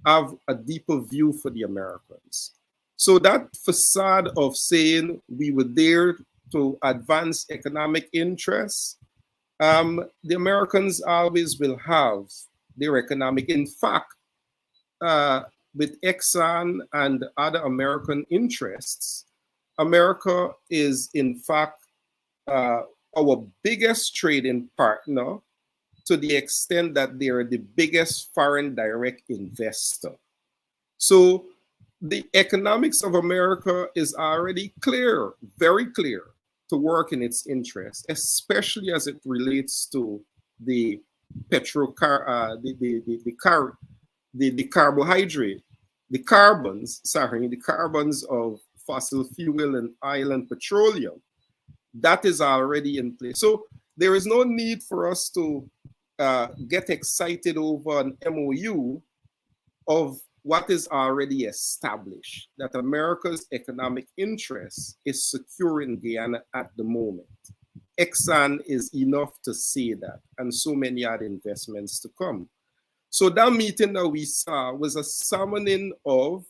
have a deeper view for the Americans. So that facade of saying we were there to advance economic interests, the Americans always will have their economic. In fact, with Exxon and other American interests, America is in fact our biggest trading partner, to the extent that they are the biggest foreign direct investor. So the economics of America is already clear, very clear, to work in its interest, especially as it relates to the carbohydrate, the carbons of fossil fuel and oil and petroleum. That is already in place. So there is no need for us to get excited over an MOU of what is already established, that America's economic interest is secure in Guyana at the moment. Exxon is enough to say that, and so many other investments to come. So that meeting that we saw was a summoning of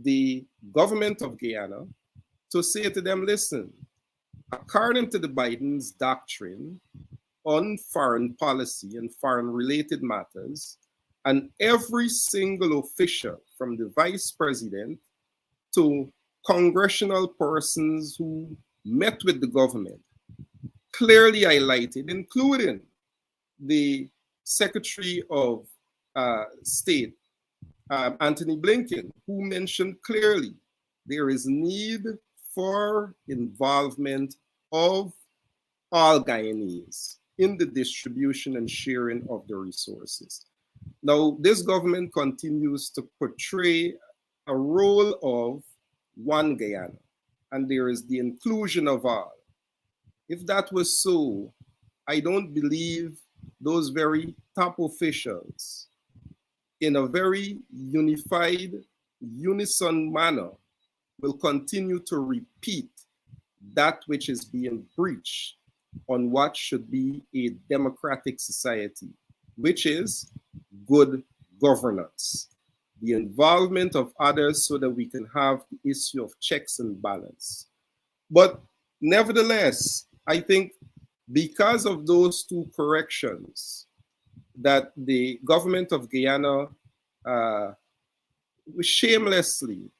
the government of Guyana to say to them, listen, according to the Biden's doctrine on foreign policy and foreign related matters, and every single official from the vice president to congressional persons who met with the government clearly highlighted, including the Secretary of State, Anthony Blinken, who mentioned clearly there is need for involvement of all Guyanese in the distribution and sharing of the resources. Now, this government continues to portray a role of one Guyana, and there is the inclusion of all. If that was so, I don't believe those very top officials, in a very unified, unison manner, will continue to repeat that which is being breached on what should be a democratic society, which is good governance, the involvement of others so that we can have the issue of checks and balance. But nevertheless, I think because of those two corrections that the government of Guyana shamelessly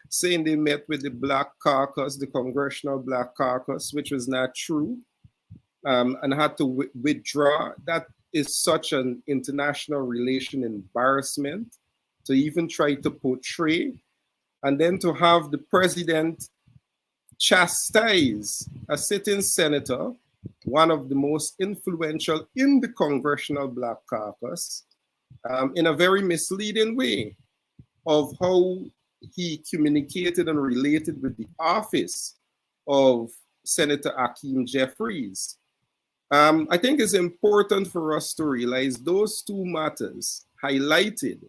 saying they met with the Black Caucus, the Congressional Black Caucus, which was not true, and had to withdraw. That is such an international relation embarrassment to even try to portray, and then to have the president chastise a sitting senator, one of the most influential in the Congressional Black Caucus, in a very misleading way of how he communicated and related with the office of Senator Hakeem Jeffries. I think it's important for us to realize those two matters highlighted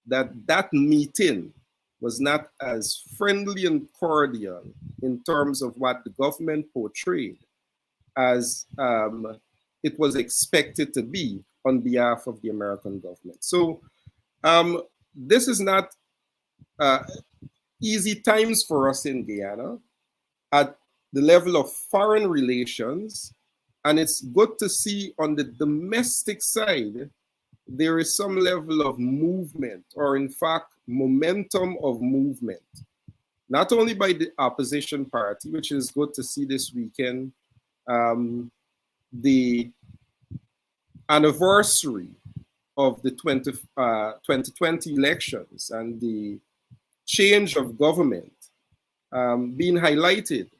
that that meeting was not as friendly and cordial in terms of what the government portrayed as it was expected to be on behalf of the American government. So this is not easy times for us in Guyana at the level of foreign relations. And it's good to see on the domestic side, there is some level of movement, or in fact, momentum of movement, not only by the opposition party, which is good to see this weekend, the anniversary of the 2020 elections and the change of government being highlighted,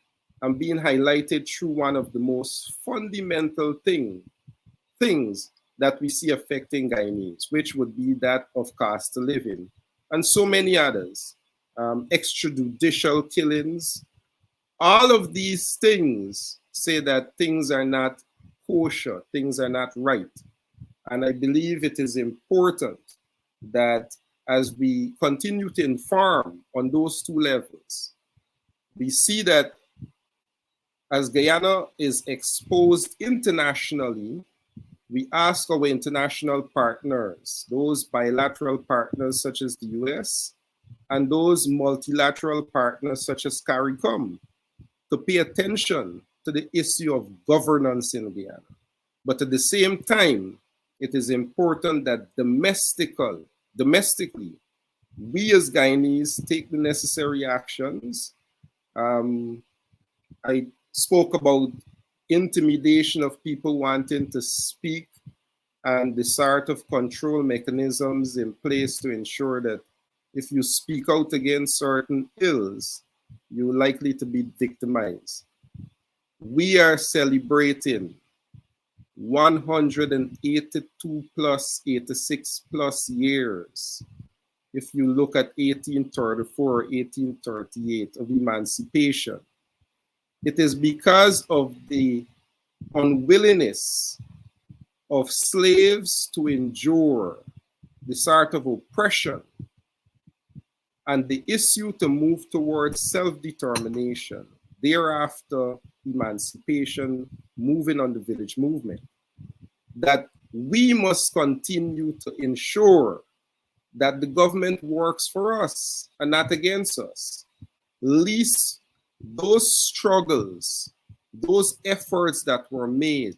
and being highlighted through one of the most fundamental things that we see affecting Guyanese, which would be that of cost of living, and so many others, extrajudicial killings. All of these things say that things are not kosher, things are not right. And I believe it is important that as we continue to inform on those two levels, we see that as Guyana is exposed internationally, we ask our international partners, those bilateral partners such as the US, and those multilateral partners such as CARICOM, to pay attention to the issue of governance in Guyana. But at the same time, it is important that domestically, we as Guyanese take the necessary actions. I spoke about intimidation of people wanting to speak, and the sort of control mechanisms in place to ensure that if you speak out against certain ills, you're likely to be victimized. We are celebrating 182 plus, 86 plus years, if you look at 1834, 1838 of emancipation. It is because of the unwillingness of slaves to endure the sort of oppression and the issue to move towards self-determination, thereafter emancipation, moving on the village movement, that we must continue to ensure that the government works for us and not against us. Least those struggles, those efforts that were made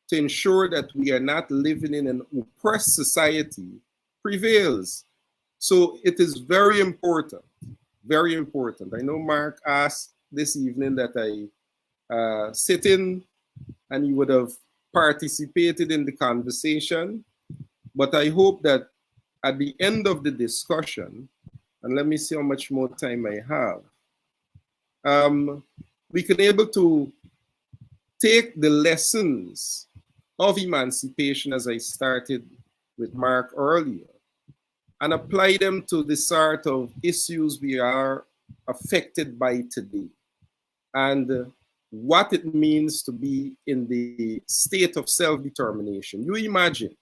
to ensure that we are not living in an oppressed society prevails. So it is very important, very important. I know Mark asked this evening that I sit in, and he would have participated in the conversation, but I hope that at the end of the discussion, and let me see how much more time I have, we can be able to take the lessons of emancipation, as I started with Mark earlier, and apply them to the sort of issues we are affected by today, and what it means to be in the state of self-determination. You imagine,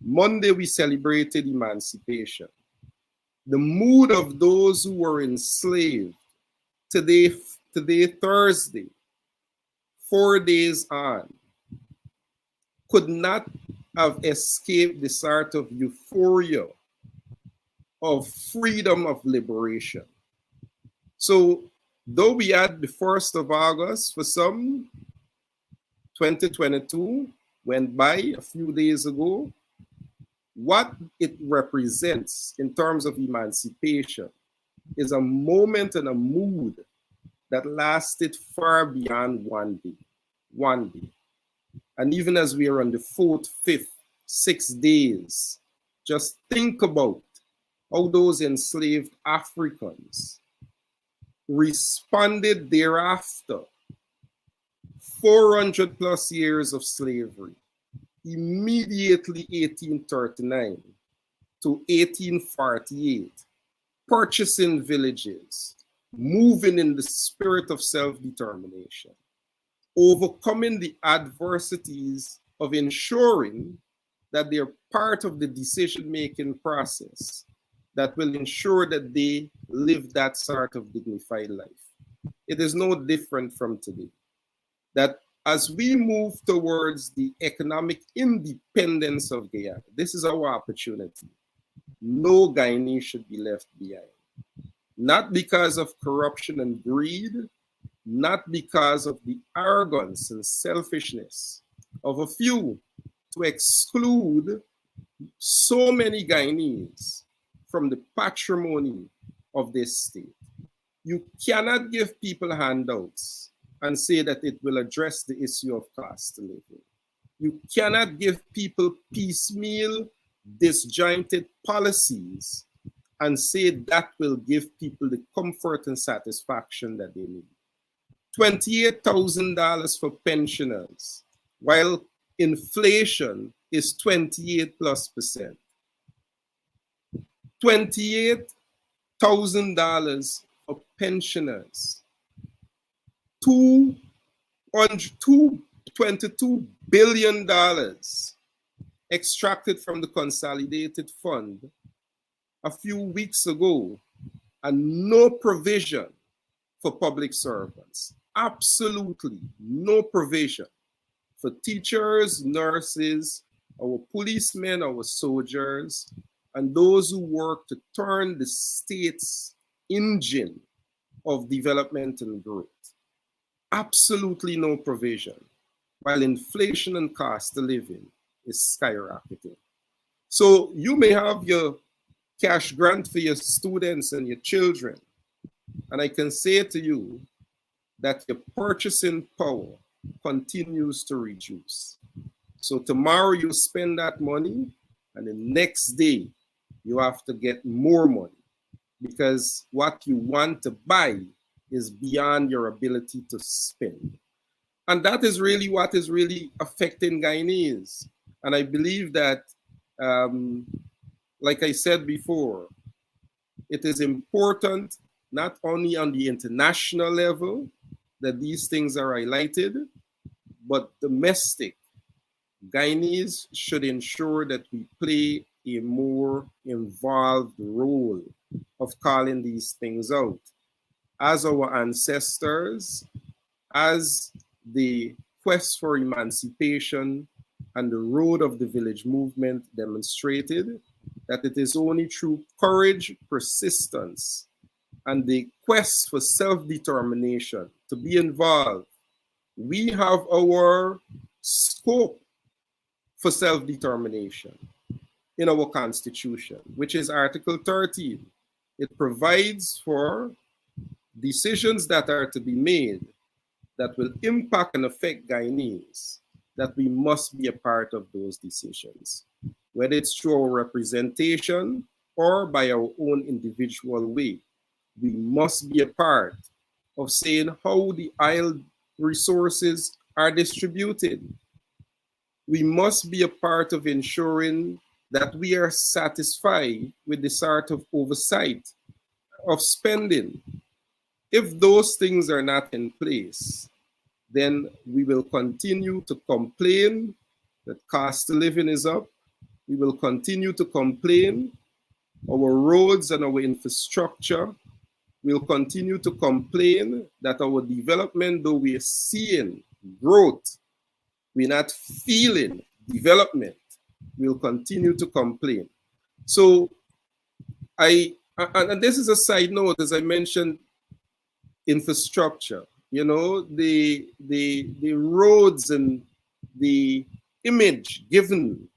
Monday we celebrated emancipation. The mood of those who were enslaved today, Thursday, 4 days on, could not have escaped the sort of euphoria of freedom, of liberation. So though we had the 1st of August for some, 2022 went by a few days ago, what it represents in terms of emancipation is a moment and a mood that lasted far beyond one day. And even as we are on the 4th, 5th, 6 days, just think about how those enslaved Africans responded thereafter. 400 plus years of slavery, immediately 1839 to 1848, purchasing villages, moving in the spirit of self-determination, overcoming the adversities of ensuring that they're part of the decision-making process that will ensure that they live that sort of dignified life. It is no different from today. That as we move towards the economic independence of Guyana, this is our opportunity. No Guyanese should be left behind. Not because of corruption and greed, not because of the arrogance and selfishness of a few to exclude so many Guyanese from the patrimony of this state. You cannot give people handouts and say that it will address the issue of cost of living. You cannot give people piecemeal, disjointed policies and say that will give people the comfort and satisfaction that they need. $28,000 for pensioners, while inflation is 28+%. $28,000 for pensioners. $22 billion extracted from the consolidated fund a few weeks ago, and no provision for public servants. Absolutely no provision for teachers, nurses, our policemen, our soldiers, and those who work to turn the state's engine of development and growth. Absolutely no provision, while inflation and cost of living is skyrocketing. So you may have your cash grant for your students and your children, and I can say to you that your purchasing power continues to reduce. So tomorrow you spend that money, and the next day you have to get more money because what you want to buy is beyond your ability to spend. And that is really what is really affecting Guyanese. And I believe that, like I said before, it is important not only on the international level that these things are highlighted, but domestic. Guyanese should ensure that we play a more involved role of calling these things out. As our ancestors, as the quest for emancipation and the road of the village movement demonstrated, that it is only through courage, persistence, and the quest for self-determination to be involved. We have our scope for self-determination in our Constitution, which is Article 13. It provides for decisions that are to be made that will impact and affect Guyanese, that we must be a part of those decisions, whether it's through our representation or by our own individual way. We must be a part of saying how the oil resources are distributed. We must be a part of ensuring that we are satisfied with the sort of oversight of spending. If those things are not in place, then we will continue to complain that cost of living is up. We will continue to complain our roads and our infrastructure. We'll continue to complain that our development, though we are seeing growth, we're not feeling development. We'll continue to complain. So and this is a side note, as I mentioned, infrastructure, you know, the roads and the image given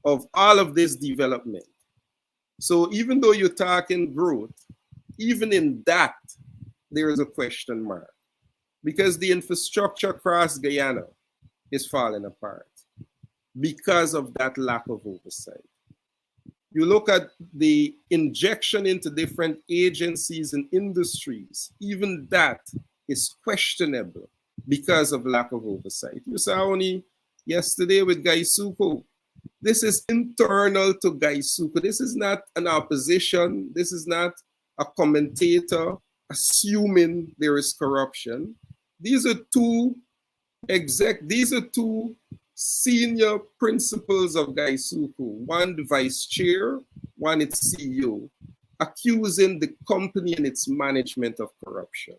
of all of this development. So even though you're talking growth, even in that, there is a question mark because the infrastructure across Guyana is falling apart because of that lack of oversight. You look at the injection into different agencies and industries, even that is questionable because of lack of oversight. You saw only yesterday with Gaisuko. This is internal to Gaisuko. This is not an opposition. This is not a commentator assuming there is corruption. These are two senior principals of Gaisuko, one the vice chair, one its CEO, accusing the company and its management of corruption.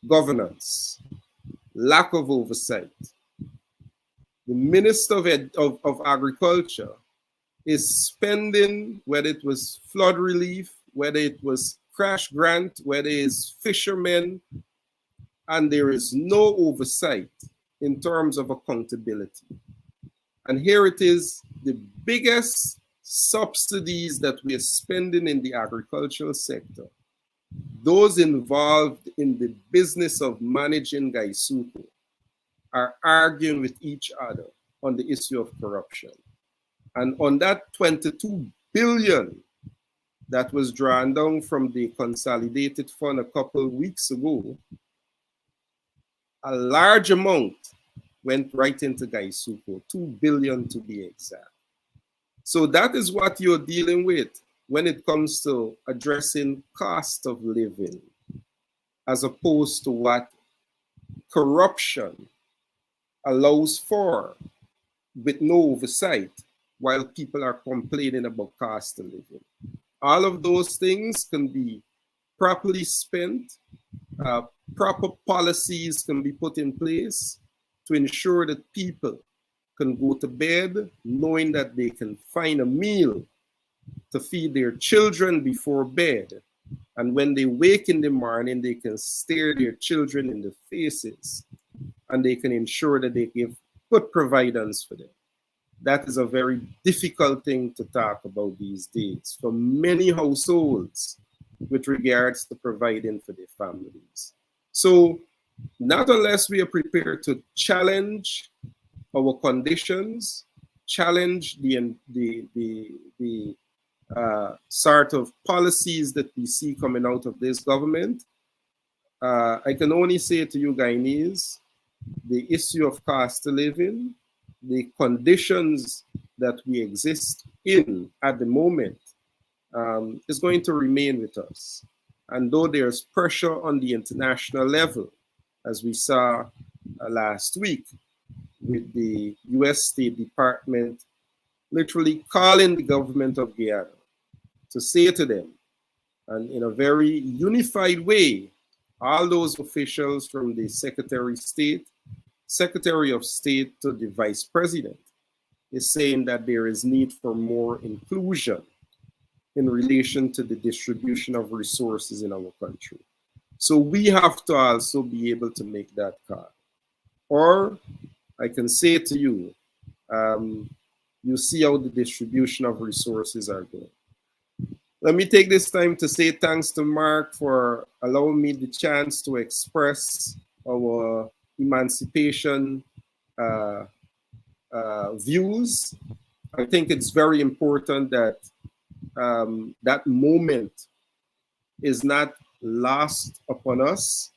Governance. lack of oversight. The Minister of Agriculture is spending, whether it was flood relief, whether it was crash grant, whether it's fishermen, and there is no oversight in terms of accountability. And here it is, the biggest subsidies that we are spending in the agricultural sector. Those involved in the business of managing Gaisuku are arguing with each other on the issue of corruption. And on that 22 billion that was drawn down from the consolidated fund a couple of weeks ago, a large amount went right into Gaisuku, 2 billion to be exact. So that is what you're dealing with when it comes to addressing cost of living, as opposed to what corruption allows for with no oversight while people are complaining about cost of living. All of those things can be properly spent, proper policies can be put in place to ensure that people can go to bed knowing that they can find a meal to feed their children before bed. And when they wake in the morning, they can stare their children in the faces and they can ensure that they give good providence for them. That is a very difficult thing to talk about these days for many households with regards to providing for their families. So not unless we are prepared to challenge our conditions, challenge the sort of policies that we see coming out of this government, I can only say to you Guyanese, the issue of cost of living, the conditions that we exist in at the moment is going to remain with us. And though there's pressure on the international level, as we saw last week with the US State Department literally calling the government of Guyana to say to them, and in a very unified way, all those officials from the Secretary of State to the Vice President is saying that there is need for more inclusion in relation to the distribution of resources in our country. So we have to also be able to make that call. Or I can say to you, you see how the distribution of resources are going. Let me take this time to say thanks to Mark for allowing me the chance to express our emancipation views. I think it's very important that that moment is not lost upon us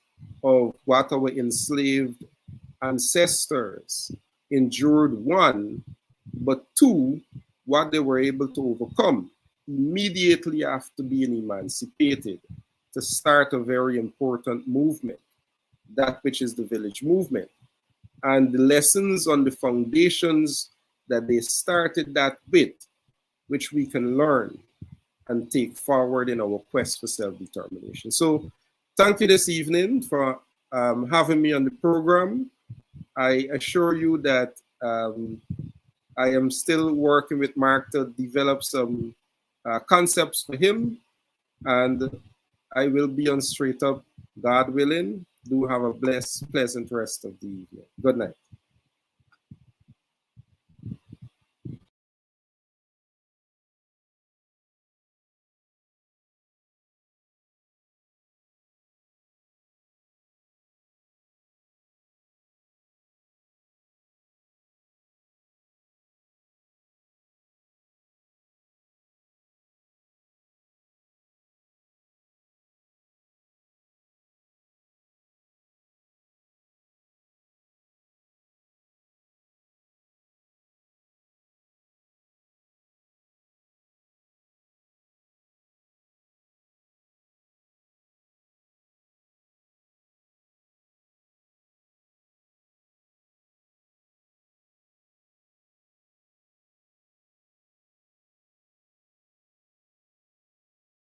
of what our enslaved ancestors endured, one, but two, what they were able to overcome immediately after being emancipated to start a very important movement, that which is the village movement. And the lessons on the foundations that they started that with, which we can learn and take forward in our quest for self-determination. So thank you this evening for having me on the program. I assure you that I am still working with Mark to develop some concepts for him, and I will be on Straight Up, God willing. Do have a blessed, pleasant rest of the evening. Good night.